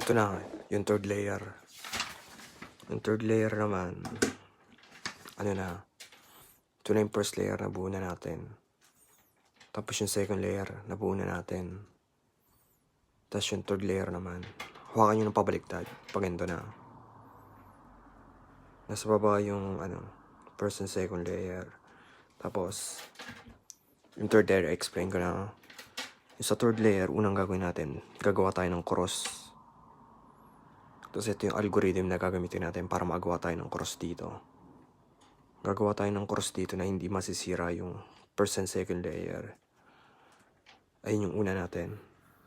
Ito na, yung third layer. Yung third layer naman, ano na, ito na yung first layer na buo na natin. Tapos yung second layer, nabuo na natin. Tapos yung third layer naman, hawakan nyo ng pabaliktad, pag ganito na. Nasa baba yung, first and second layer. Tapos, yung third layer, explain ko na. Yung sa third layer, unang gagawin natin, gagawa tayo ng cross. Tapos ito yung algorithm na gagamitin natin para magawa tayo ng cross dito. Gagawa tayo ng cross dito na hindi masisira yung first and second layer. Ayun yung una natin,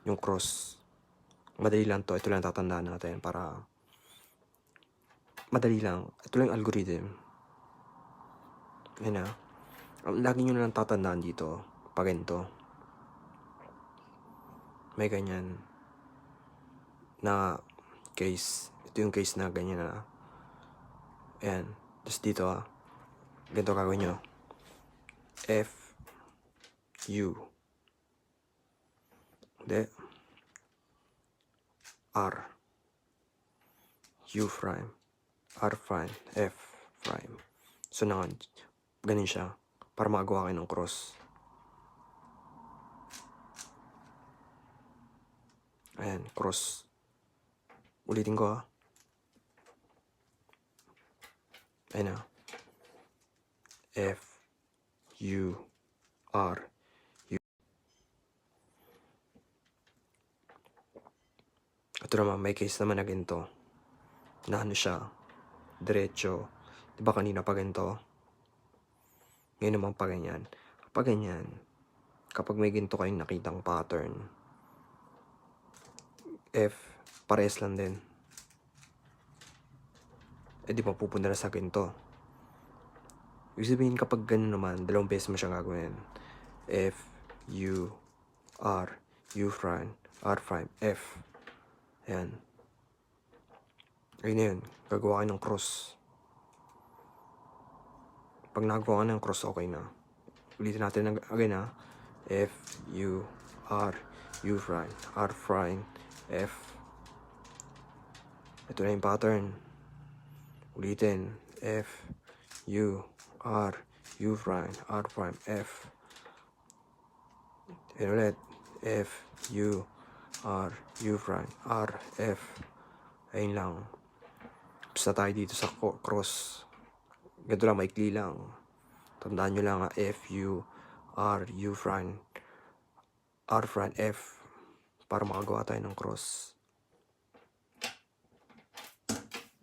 yung cross. Madali lang to, ito lang tatandaan natin para madali lang. Ito lang yung algorithm. Ayun na. Lagi nyo na lang tatandaan dito, pag ganito. May ganyan na case. Ito yung case na ganyan na. Ayan. Tapos dito ganito gagawin nyo. F, U. Hindi. R. U prime. R prime. F prime. So na ganun siya. Para magawa kayo ng cross. Ayan, cross. Ulitin ko Ayan na. F, U, R, U. Ito naman, may case naman na ganito. Na ano siya, diretso. Diba kanina pa ganito? Ngayon naman pa ganyan. Kapag ganyan, kapag may ganito kayong nakitang pattern, F, pares lang din. Di ba pupunta na sa ganito? Ibig sabihin kapag ganyan naman, dalawang beses mo siya gagawin. F, U, R, U prime, R prime, F. Ayan. Ayun na yun. Gagawa kayo ng cross. Pag nagawa ka ng cross, okay na. Ulitin natin again F, U, R, U prime, R prime, F. Ito na yung pattern. Ulitin. F, U, R, U prime, R prime, F. And ulit. F, U, R, U prime, R, F. Ayun lang. Tapos na tayo dito sa cross. Ganito lang, maikli lang. Tandaan nyo lang F, U, R, U prime, R prime, F. Para makagawa tayo ng cross.